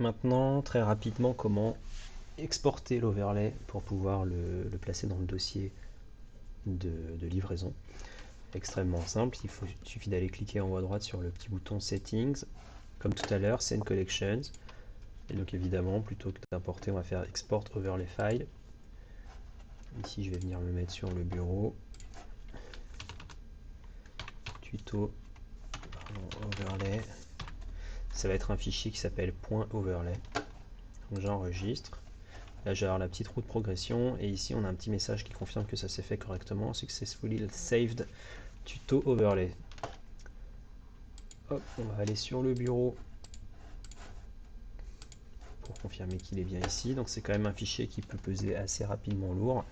Maintenant, très rapidement, comment exporter l'overlay pour pouvoir le placer dans le dossier de livraison. Extrêmement simple, il suffit d'aller cliquer en haut à droite sur le petit bouton Settings, comme tout à l'heure, Scene Collections. Et donc évidemment, plutôt que d'importer, on va faire Export Overlay File. Ici, je vais venir me mettre sur le bureau. Tuto, overlay. Ça va être un fichier qui s'appelle .overlay. Donc j'enregistre. Là, j'ai la petite roue de progression et ici, on a un petit message qui confirme que ça s'est fait correctement. Successfully saved tuto overlay. Hop, on va aller sur le bureau pour confirmer qu'il est bien ici. Donc c'est quand même un fichier qui peut peser assez rapidement lourd.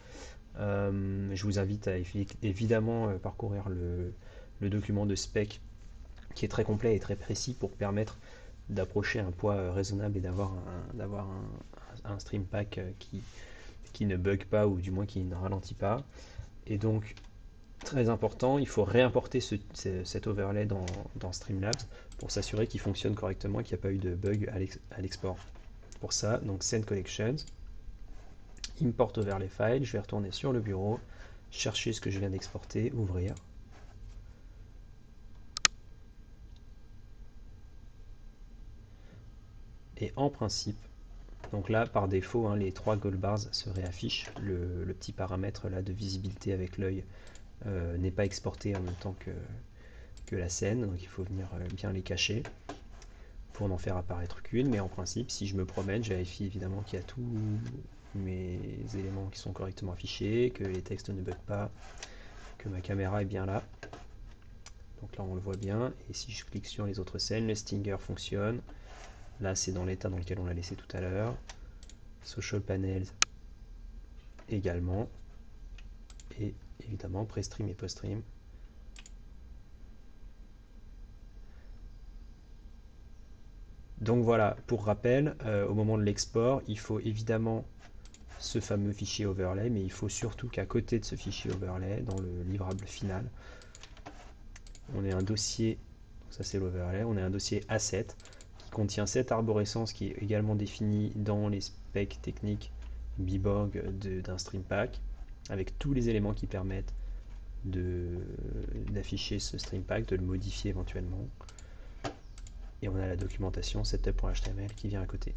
Je vous invite à évidemment parcourir le document de spec qui est très complet et très précis pour permettre d'approcher un poids raisonnable et d'avoir un stream pack qui ne bug pas ou du moins qui ne ralentit pas. Et donc, très important, il faut réimporter cet overlay dans Streamlabs pour s'assurer qu'il fonctionne correctement, qu'il n'y a pas eu de bug à l'export. Pour ça, donc Scene Collections, Import Overlay File, je vais retourner sur le bureau, chercher ce que je viens d'exporter, ouvrir. Et en principe, donc là par défaut, hein, les 3 gold bars se réaffichent, le petit paramètre là de visibilité avec l'œil n'est pas exporté en même temps que la scène, donc il faut venir bien les cacher pour n'en faire apparaître qu'une, mais en principe, si je me promène, je vérifie évidemment qu'il y a tous mes éléments qui sont correctement affichés, que les textes ne bug pas, que ma caméra est bien là. Donc là, on le voit bien, et si je clique sur les autres scènes, le Stinger fonctionne. Là, c'est dans l'état dans lequel on l'a laissé tout à l'heure. Social Panels également. Et évidemment, pré-stream et post-stream. Donc voilà, pour rappel, au moment de l'export, il faut évidemment ce fameux fichier overlay, mais il faut surtout qu'à côté de ce fichier overlay, dans le livrable final, on ait un dossier, ça c'est l'overlay, on ait un dossier asset qui contient cette arborescence qui est également définie dans les specs techniques Biborg d'un stream pack, avec tous les éléments qui permettent d'afficher ce stream pack, de le modifier éventuellement. Et on a la documentation setup.html qui vient à côté.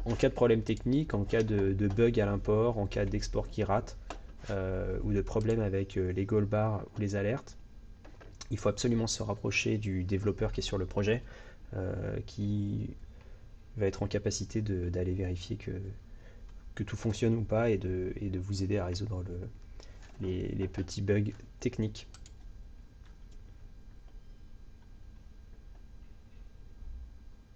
En cas de problème technique, en cas de bug à l'import, en cas d'export qui rate, ou de problème avec les goalbars ou les alertes, il faut absolument se rapprocher du développeur qui est sur le projet, qui va être en capacité d'aller vérifier que tout fonctionne ou pas et de vous aider à résoudre les petits bugs techniques.